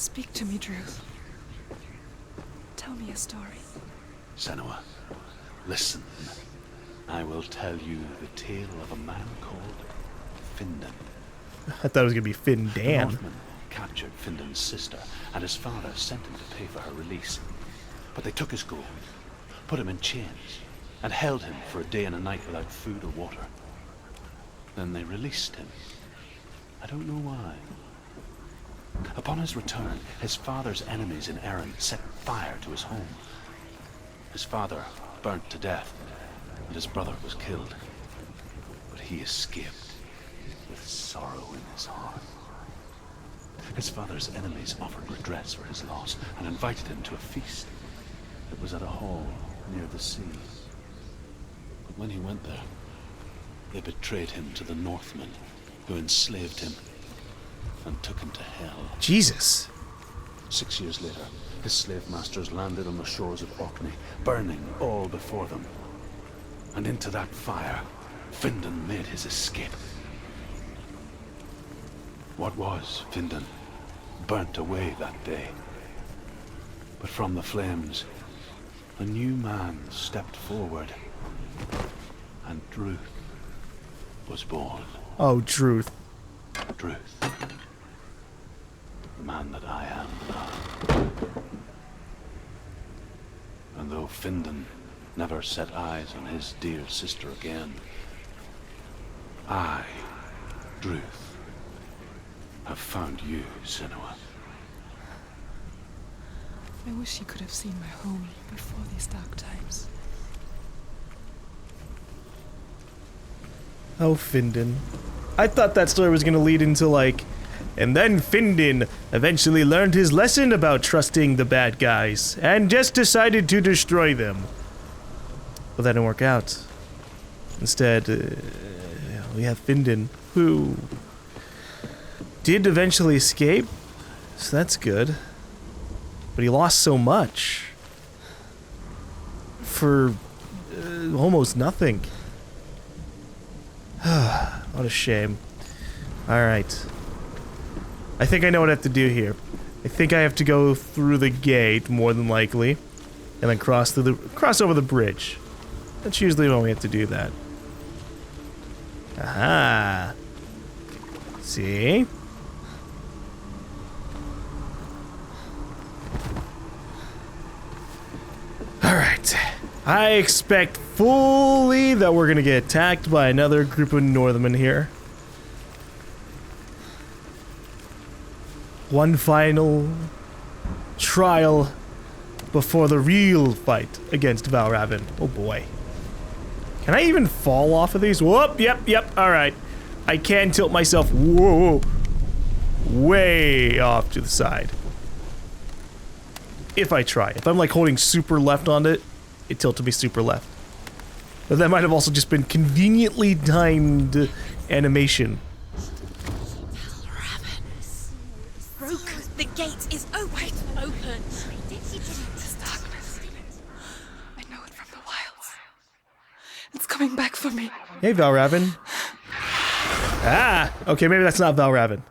Speak to me, Druth. Tell me a story. Senua, listen. I will tell you the tale of a man called Finland. I thought it was gonna be Finn The Dan. Northmen captured Finland's sister, and his father sent him to pay for her release. But they took his gold, put him in chains, and held him for a day and a night without food or water. Then they released him. I don't know why. Upon his return, his father's enemies in Erin set fire to his home. His father burnt to death, and his brother was killed. But he escaped with sorrow in his heart. His father's enemies offered redress for his loss and invited him to a feast. It was at a hall near the sea. But when he went there, they betrayed him to the Northmen, who enslaved him and took him to hell. Jesus. 6 years later, his slave masters landed on the shores of Orkney, burning all before them. And into that fire, Findan made his escape. What was Findan burnt away that day. But from the flames, a new man stepped forward, and Druth was born. Oh, Druth. Druth. The man that I am now. And though Findan never set eyes on his dear sister again, I, Druth, have found you, Senua. I wish you could have seen my home before these dark times. Oh, Findan. I thought that story was gonna lead into like, and then Findan eventually learned his lesson about trusting the bad guys and just decided to destroy them. But that didn't work out. Instead, we have Findan, who did eventually escape, so that's good. But he lost so much for almost nothing. What a shame. Alright. I think I know what I have to do here. I think I have to go through the gate, more than likely, and then cross over the bridge. That's usually when we have to do that. Aha. See? Alright. I expect fully that we're gonna get attacked by another group of Northmen here. One final trial before the real fight against Valravn. Oh boy. Can I even fall off of these? Whoop, yep, alright. I can tilt myself, whoa, way off to the side. If I try. If I'm like holding super left on it, it tilted me super left. But that might have also just been conveniently timed animation. Broken. The gate is open. Open. This darkness. I know it from the wilds. It's coming back for me. Hey, Valravn. Ah! Okay, maybe that's not Valravn.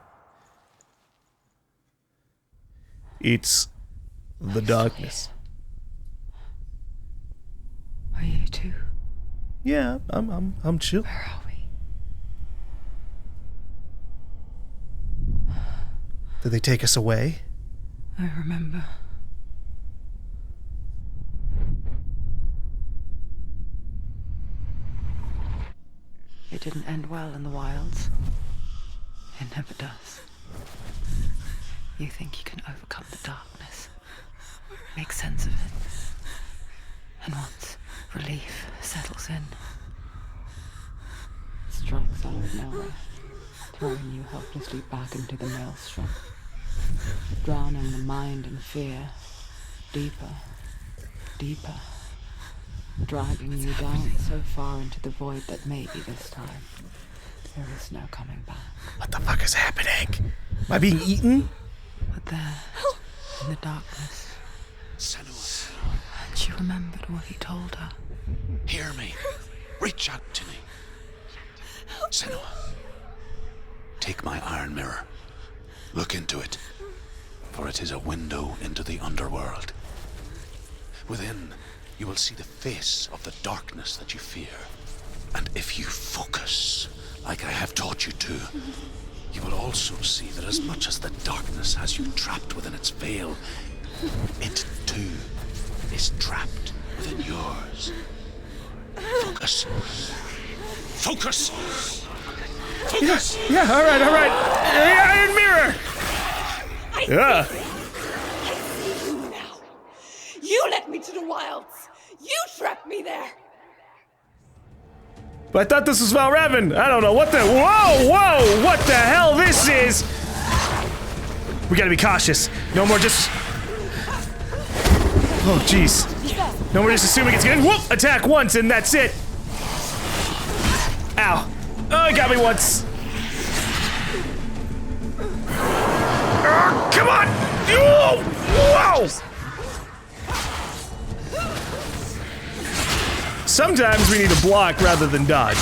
It's the darkness. Are you too? Yeah, I'm chill. Where are we? Did they take us away? I remember. It didn't end well in the wilds. It never does. You think you can overcome the darkness, make sense of it, and once relief settles in, it strikes out of nowhere, throwing you helplessly back into the maelstrom, drowning the mind in fear, deeper, deeper, dragging you down so far into the void that maybe this time there is no coming back. What the fuck is happening? Am I being eaten? But there, in the darkness, Senua, she remembered what he told her. hear me. Reach out to me. Senua, take my iron mirror. Look into it. for it is a window into the underworld. Within, you will see the face of the darkness that you fear. And if you focus, like I have taught you to, you will also see that as much as the darkness has you trapped within its veil, it too is trapped within yours. Focus. Focus! Focus! Yeah, alright. Iron mirror! Yeah. I see you now. You led me to the wilds. You trapped me there. But I thought this was Valravn. I don't know what the. Whoa! What the hell this is? We gotta be cautious. No more just. Oh, jeez. No more just assuming it's gonna. Whoop! Attack once and that's it. Ow. Oh, he got me once. Come on! Whoa! Sometimes we need to block rather than dodge.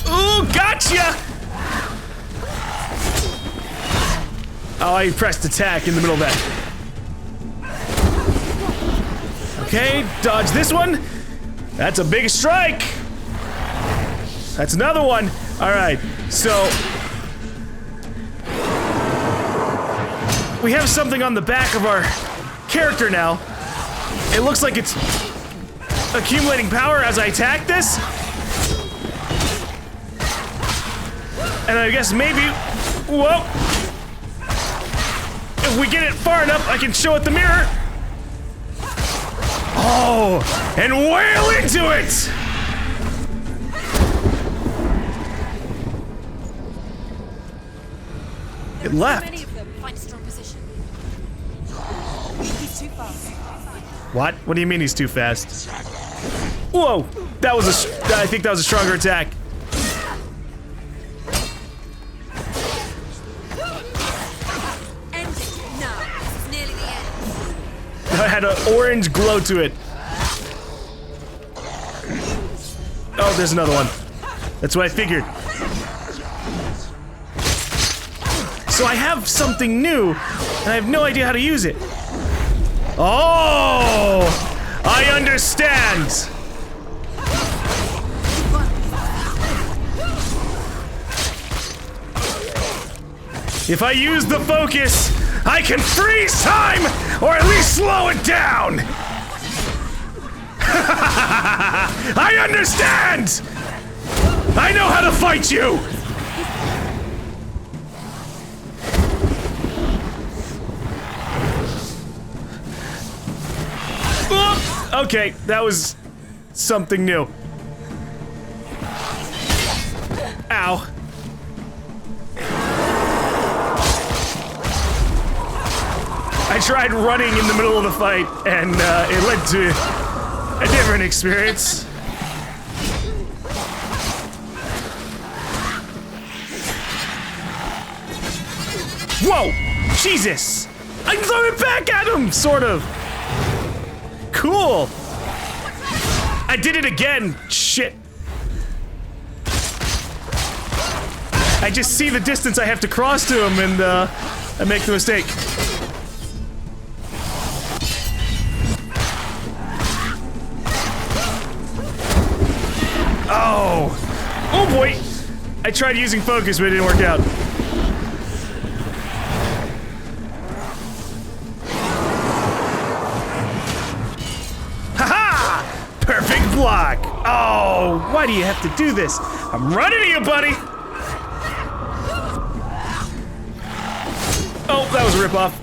Ooh, gotcha! Oh, I pressed attack in the middle of that. Okay, dodge this one. That's a big strike. That's another one. All right, so we have something on the back of our character now. It looks like it's accumulating power as I attack this. And I guess maybe, whoa. If we get it far enough, I can show it the mirror. Oh, and wail into it! It left. Many of them find a strong position. He's too fast. What? What do you mean he's too fast? Whoa! That was I think that was a stronger attack. End it. No, it's nearly the end. I had an orange glow to it. Oh, there's another one. That's what I figured. So I have something new, and I have no idea how to use it. Oh! I understand! If I use the focus, I can freeze time, or at least slow it down! I understand! I know how to fight you! Okay, that was something new. Ow. I tried running in the middle of the fight, and it led to a different experience. Whoa! Jesus! I can throw it back at him, sort of. Cool! I did it again! Shit! I just see the distance I have to cross to him and I make the mistake. Oh! Oh boy! I tried using focus but it didn't work out. Perfect block! Oh, why do you have to do this? I'm running to you, buddy! Oh, that was a ripoff.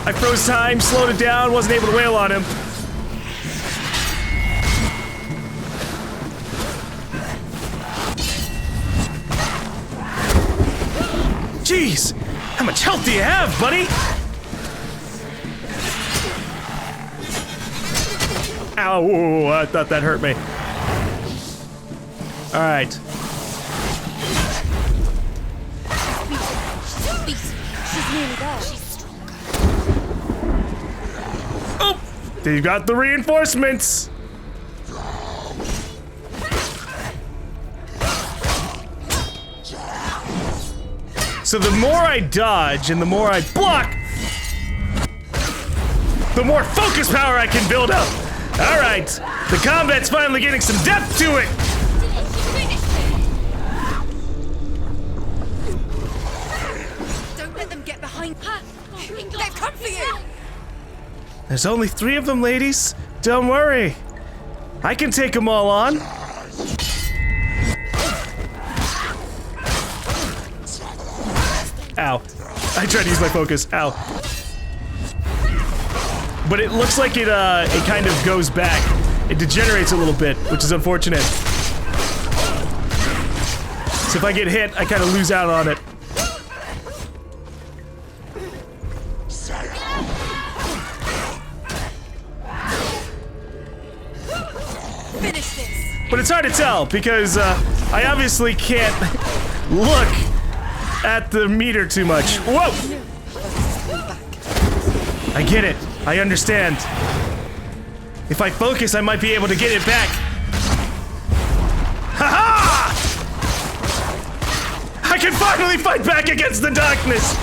I froze time, slowed it down, wasn't able to wail on him. Jeez! How much health do you have, buddy? Ow, I thought that hurt me. Alright. She's nearly there. She's stronger. Oh! They got the reinforcements! So the more I dodge and the more I block, the more focus power I can build up. All right, the combat's finally getting some depth to it. Don't let them get behind her. They've come for you. There's only 3 of them, ladies. Don't worry. I can take them all on. Ow. I tried to use my focus. Ow. But it looks like it kind of goes back. It degenerates a little bit, which is unfortunate. So if I get hit, I kind of lose out on it. Finish this. But it's hard to tell because I obviously can't look at the meter too much. Whoa! I get it. I understand. If I focus, I might be able to get it back. Ha-ha! I can finally fight back against the darkness!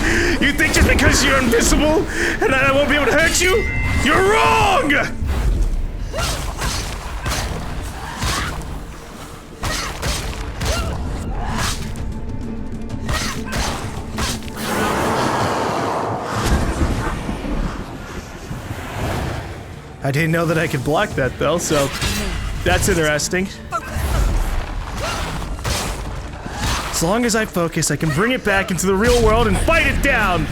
You think just because you're invisible and I won't be able to hurt you? You're wrong! I didn't know that I could block that though, so that's interesting. As long as I focus, I can bring it back into the real world and fight it down!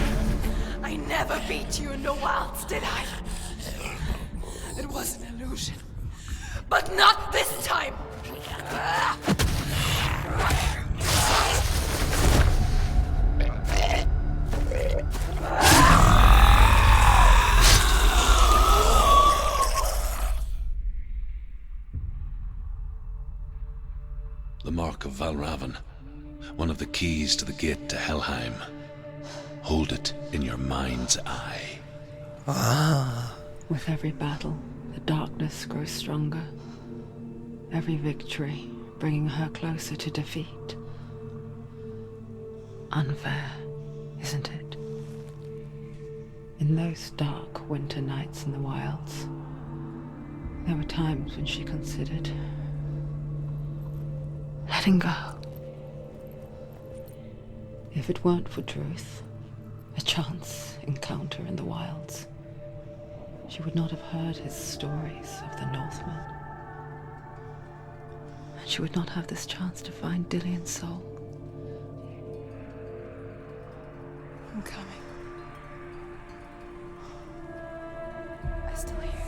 I never beat you in the wilds, did I? It was an illusion. But not this time! The mark of Valravn, one of the keys to the gate to Helheim. Hold it in your mind's eye. Ah. With every battle, the darkness grows stronger. Every victory bringing her closer to defeat. Unfair, isn't it? In those dark winter nights in the wilds, there were times when she considered letting go. If it weren't for Druth, a chance encounter in the wilds, she would not have heard his stories of the Northmen. And she would not have this chance to find Dillion's soul. I'm coming. I still hear you.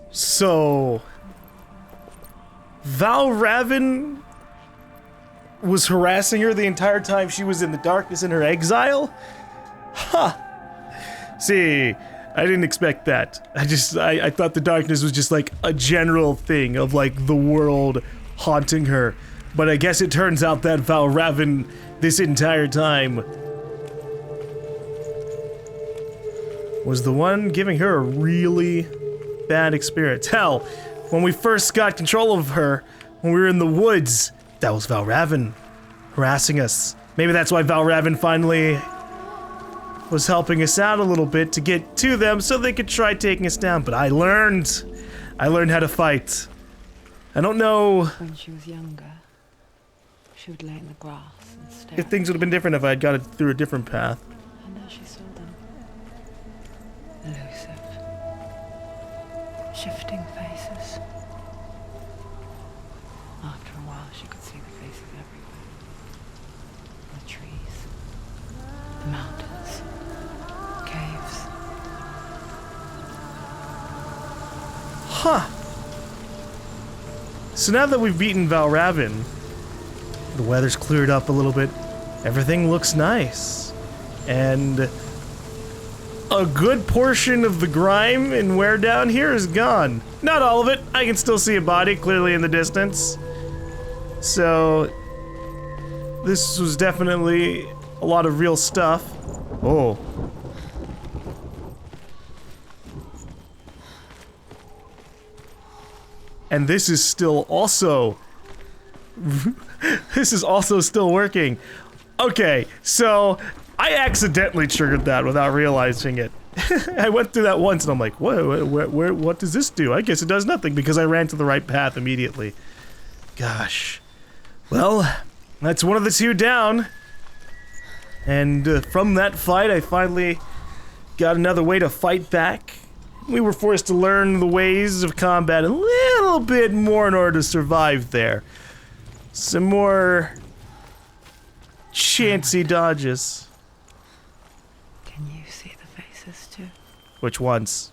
So, Valravn was harassing her the entire time she was in the darkness in her exile? Huh. See, I didn't expect that. I thought the darkness was just like a general thing of like the world haunting her. But I guess it turns out that Valravn this entire time was the one giving her a really bad experience. Hell, when we first got control of her, when we were in the woods, that was Valravn harassing us. Maybe that's why Valravn finally was helping us out a little bit to get to them so they could try taking us down. But I learned how to fight. I don't know When she was younger, she would lay in the grass and stare. if things would have been different if I had got it through a different path. And there she saw them. Elusive. Shifting faces. After a while, she could see the faces everywhere. The trees, the mountains, caves. Huh. So now that we've beaten Valravn, the weather's cleared up a little bit, everything looks nice. And a good portion of the grime and wear down here is gone. Not all of it. I can still see a body clearly in the distance. So this was definitely a lot of real stuff. Oh. And this is still also... this is also still working. Okay, so I accidentally triggered that without realizing it. I went through that once and I'm like, what does this do? I guess it does nothing because I ran to the right path immediately. Gosh. Well, that's one of the two down. And from that fight, I finally got another way to fight back. We were forced to learn the ways of combat a little bit more in order to survive there. Some more chancy dodges. Can you see the faces too? Which ones?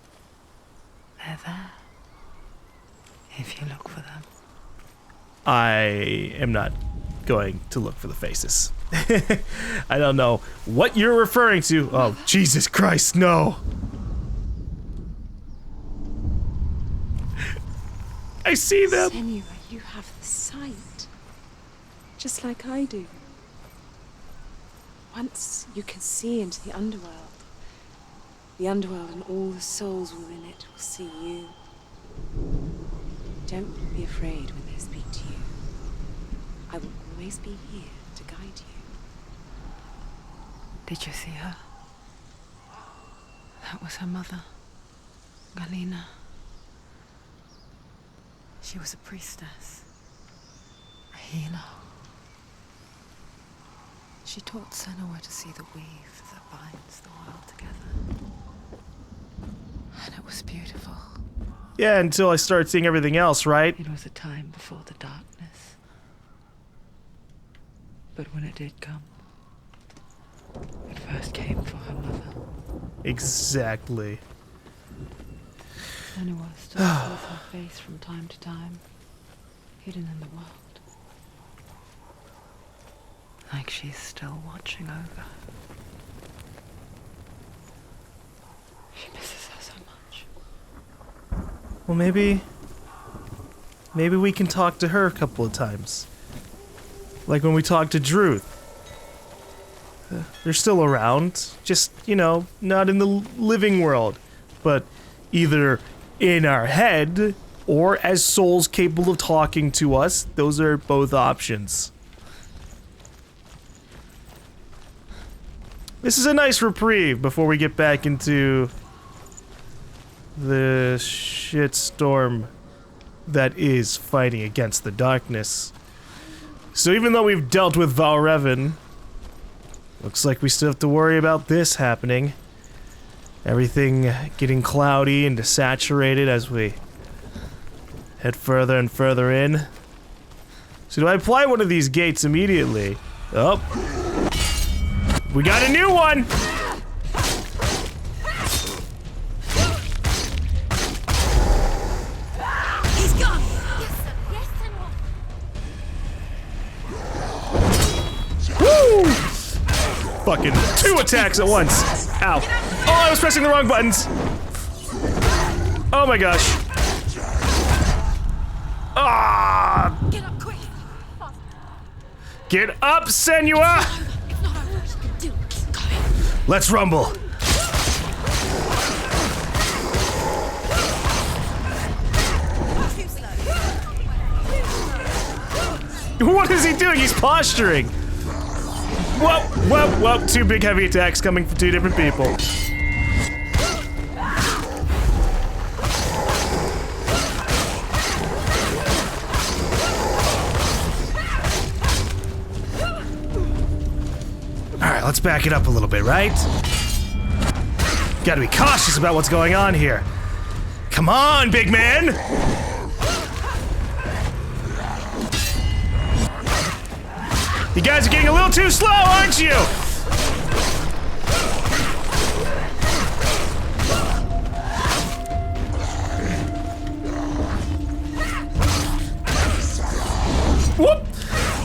They're there. If you look for them. I am not going to look for the faces. I don't know what you're referring to. Oh, Jesus Christ, no. I see them. Senua, you have the sight. Just like I do. Once you can see into the underworld and all the souls within it will see you. Don't be afraid when they speak to you. I will always be here to guide you. Did you see her? That was her mother, Galina. She was a priestess, a healer. She taught Senua to see the weave that binds the world together. And it was beautiful. Yeah, until I started seeing everything else, right? It was a time before the darkness. But when it did come, it first came for her mother. Exactly. Senua still shows her face from time to time, hidden in the world. Like she's still watching over. She misses her so much. Well, maybe we can talk to her a couple of times. Like when we talked to Druth. They're still around, just, you know, not in the living world, but either in our head or as souls capable of talking to us. Those are both options. This is a nice reprieve before we get back into the shitstorm that is fighting against the darkness. So even though we've dealt with Valravn, looks like we still have to worry about this happening. Everything getting cloudy and saturated as we head further and further in. So do I apply one of these gates immediately? Oh. We got a new one! He's gone! Yes, sir. Yes, Senua. Woo! Fucking 2 attacks at once. Ow. Oh, I was pressing the wrong buttons. Oh my gosh. Ah! Get up quick! Get up, Senua! It's not over. You can do it. Go ahead. Let's rumble. Too slow. What is he doing? He's posturing. Whoa, whoa, whoa. 2 big heavy attacks coming from 2 different people. Alright, let's back it up a little bit, right? Gotta be cautious about what's going on here. Come on, big man! You guys are getting a little too slow, aren't you? Whoop!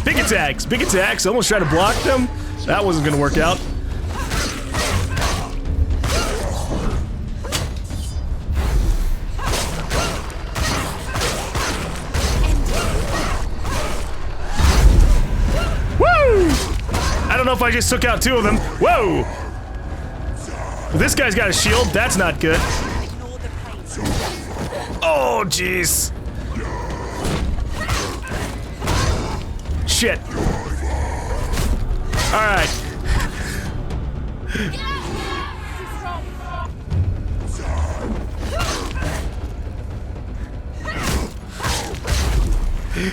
Big attacks, big attacks. Almost tried to block them. That wasn't gonna work out. I don't know if I just took out 2 of them. Whoa! This guy's got a shield. That's not good. Oh, jeez. shit. All right.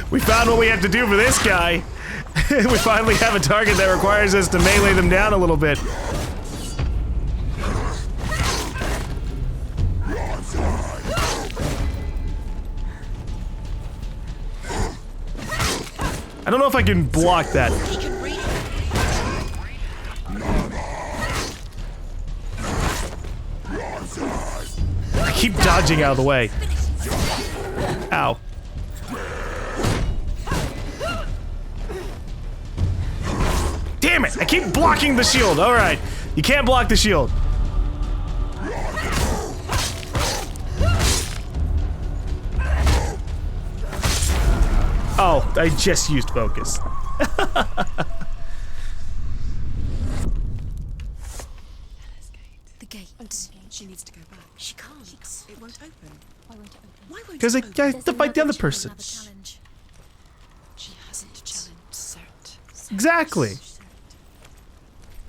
We found what we have to do for this guy. We finally have a target that requires us to melee them down a little bit. I don't know if I can block that. I keep dodging out of the way. Ow. Damn it! I keep blocking the shield. All right, you can't block the shield. Oh, I just used focus. The gate. She needs to go back. She can't. It won't open. Why won't it open? Why won't Because I it open? have to fight the other person. She hasn't challenged Cert. Exactly.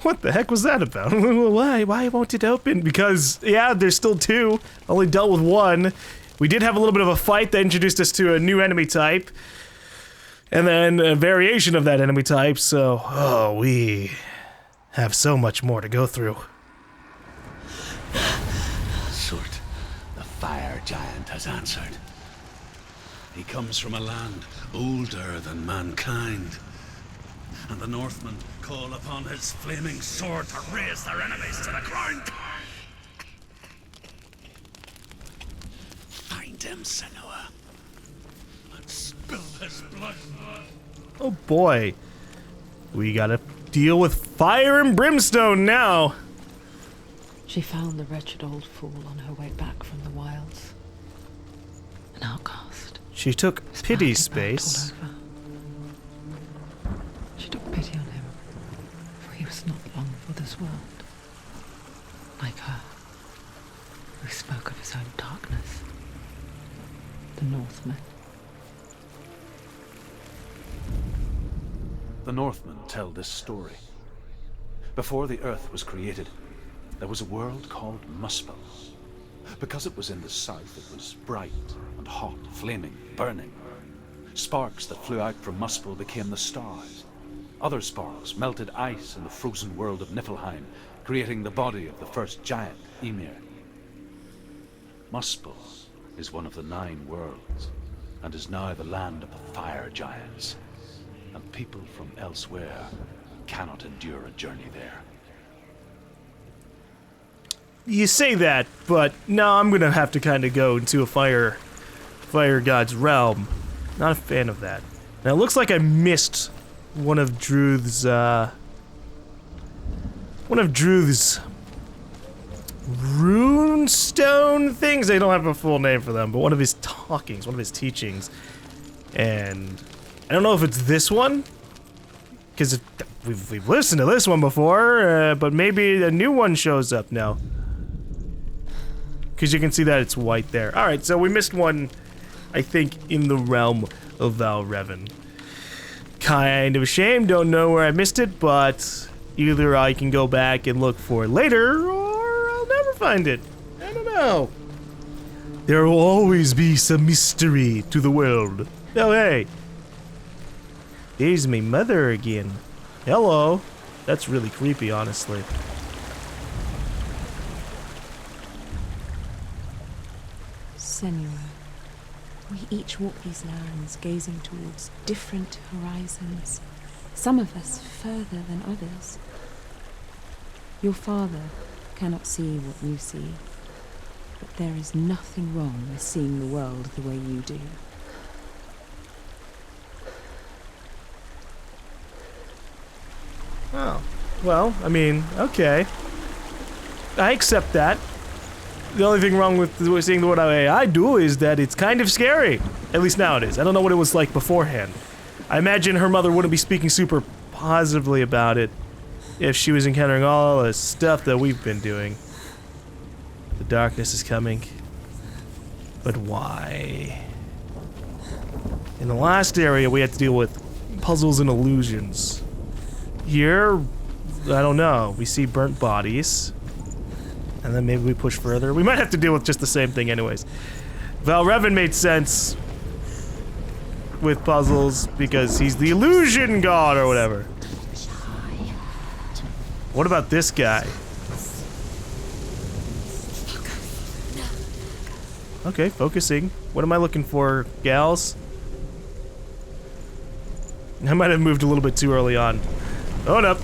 What the heck was that about? Why won't it open? Because, yeah, there's still two. Only dealt with one. We did have a little bit of a fight that introduced us to a new enemy type. And then a variation of that enemy type, so... Oh, we have so much more to go through. Sort, the fire giant has answered. He comes from a land older than mankind. And the Northmen call upon his flaming sword to raise their enemies to the ground. Find him, Senua. And spill his blood. Oh boy. We gotta deal with fire and brimstone now. She found the wretched old fool on her way back from the wilds. An outcast. She took His pity body space. burnt all over. She took pity on him, for he was not long for this world. Like her, who spoke of his own darkness. The Northmen. The Northmen tell this story. Before the earth was created, there was a world called Muspel. Because it was in the south, it was bright and hot, flaming, burning. Sparks that flew out from Muspel became the stars. Other sparks melted ice in the frozen world of Niflheim, creating the body of the first giant, Ymir. Muspel is one of the 9 worlds, and is now the land of the fire giants. And people from elsewhere cannot endure a journey there. You say that, but no, I'm gonna have to kind of go into a fire god's realm. Not a fan of that. Now it looks like I missed one of Druth's runestone things. They don't have a full name for them, but one of his talkings, one of his teachings. And I don't know if it's this one, because we've listened to this one before, but maybe a new one shows up now. Because you can see that it's white there. Alright, so we missed one, I think, in the realm of Valravn. Kind of a shame, don't know where I missed it, but either I can go back and look for it later, or I'll never find it. I don't know. There will always be some mystery to the world. Oh, hey. There's my mother again. Hello. That's really creepy, honestly. Senua, we each walk these lands gazing towards different horizons, some of us further than others. Your father cannot see what you see, but there is nothing wrong with seeing the world the way you do. Oh. Well, I mean, okay. I accept that. The only thing wrong with seeing the way I do is that it's kind of scary. At least now it is. I don't know what it was like beforehand. I imagine her mother wouldn't be speaking super positively about it if she was encountering all the stuff that we've been doing. The darkness is coming. But why? In the last area, we had to deal with puzzles and illusions. Here, I don't know. We see burnt bodies. And then maybe we push further. We might have to deal with just the same thing anyways. Valravn made sense with puzzles because he's the illusion god or whatever. What about this guy? Okay, focusing. What am I looking for, gals? I might have moved a little bit too early on. Oh no.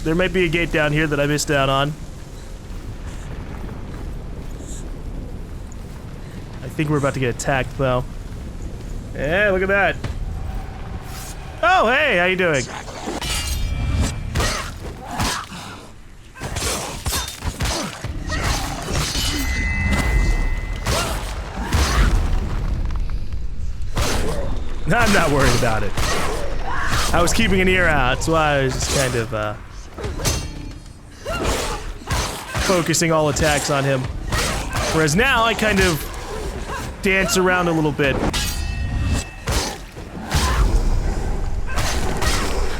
There might be a gate down here that I missed out on. I think we're about to get attacked though. Yeah, look at that. Oh, hey, how you doing? I'm not worried about it. I was keeping an ear out, that's why I was just kind of focusing all attacks on him. Whereas now I kind of dance around a little bit.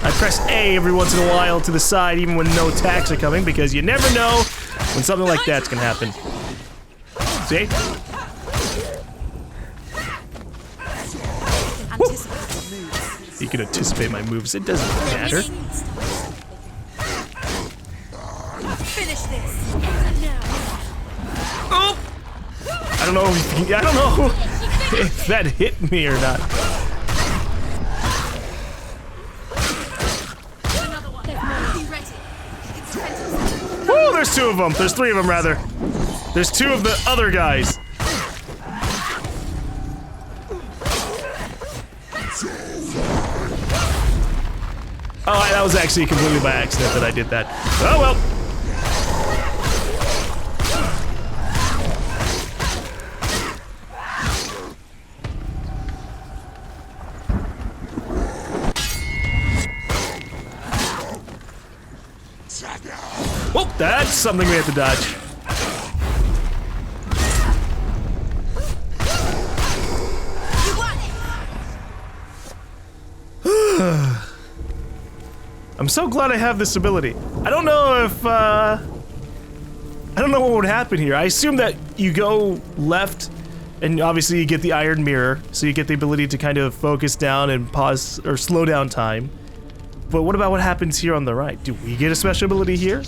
I press A every once in a while to the side even when no attacks are coming because you never know when something like that's gonna happen. See? You can anticipate my moves. It doesn't matter. Finish this. Oh! I don't know if that hit me or not. Woo! There's two of them. There's three of them rather. There's two of the other guys. Oh, that was actually completely by accident that I did that. Oh well. Whoop, that's something we have to dodge. I'm so glad I have this ability. I don't know if, I don't know what would happen here. I assume that you go left, and obviously you get the iron mirror, so you get the ability to kind of focus down and pause, or slow down time. But what about what happens here on the right? Do we get a special ability here? A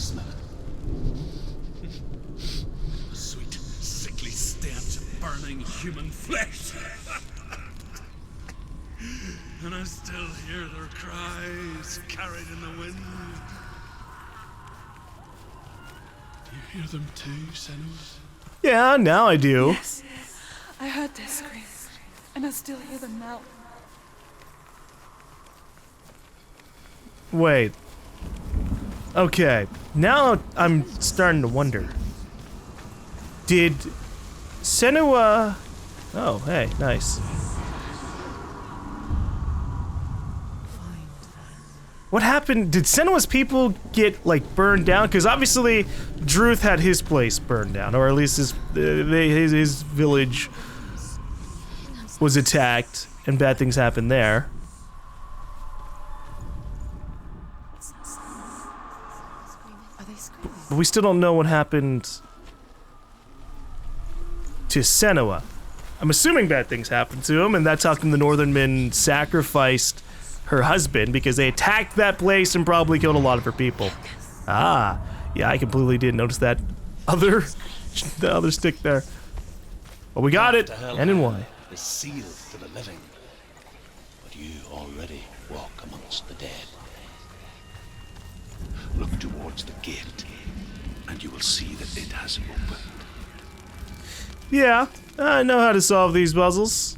sweet, sickly stench of burning human flesh. And I still hear their cries carried in the wind. Do you hear them too, Senua? Yeah, now I do. Yes, I heard their screams, and I still hear them now. Wait. Okay, now I'm starting to wonder. Did Senua... Oh, hey, nice. What happened? Did Senua's people get, like, burned down? Because obviously, Druth had his place burned down, or at least his village was attacked, and bad things happened there. But we still don't know what happened to Senua. I'm assuming bad things happened to him, and that's how come the Northern Men sacrificed her husband, because they attacked that place and probably killed a lot of her people. Ah, yeah, I completely didn't notice that the other stick there. But we got it, and in why? Is sealed to the living, but you already walk amongst the dead. Look towards the gate, and you will see that it has opened. Yeah, I know how to solve these puzzles.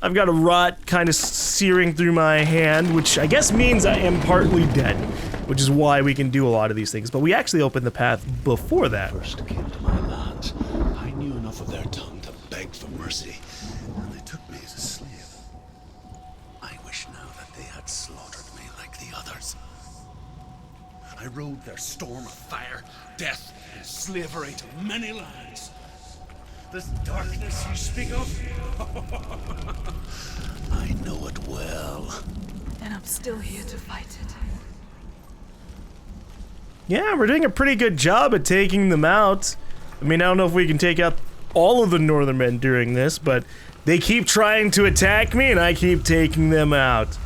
I've got a rot kind of searing through my hand, which I guess means I am partly dead, which is why we can do a lot of these things. But we actually opened the path before that. First came to my lands, I knew enough of their tongue to beg for mercy, and they took me as a slave. I wish now that they had slaughtered me like the others. I rode their storm of fire, death, and slavery to many lands. This darkness you speak of, I know it well. I'm still here to fight it. Yeah, we're doing a pretty good job at taking them out. I mean, I don't know if we can take out all of the Northern men during this, but they keep trying to attack me and I keep taking them out.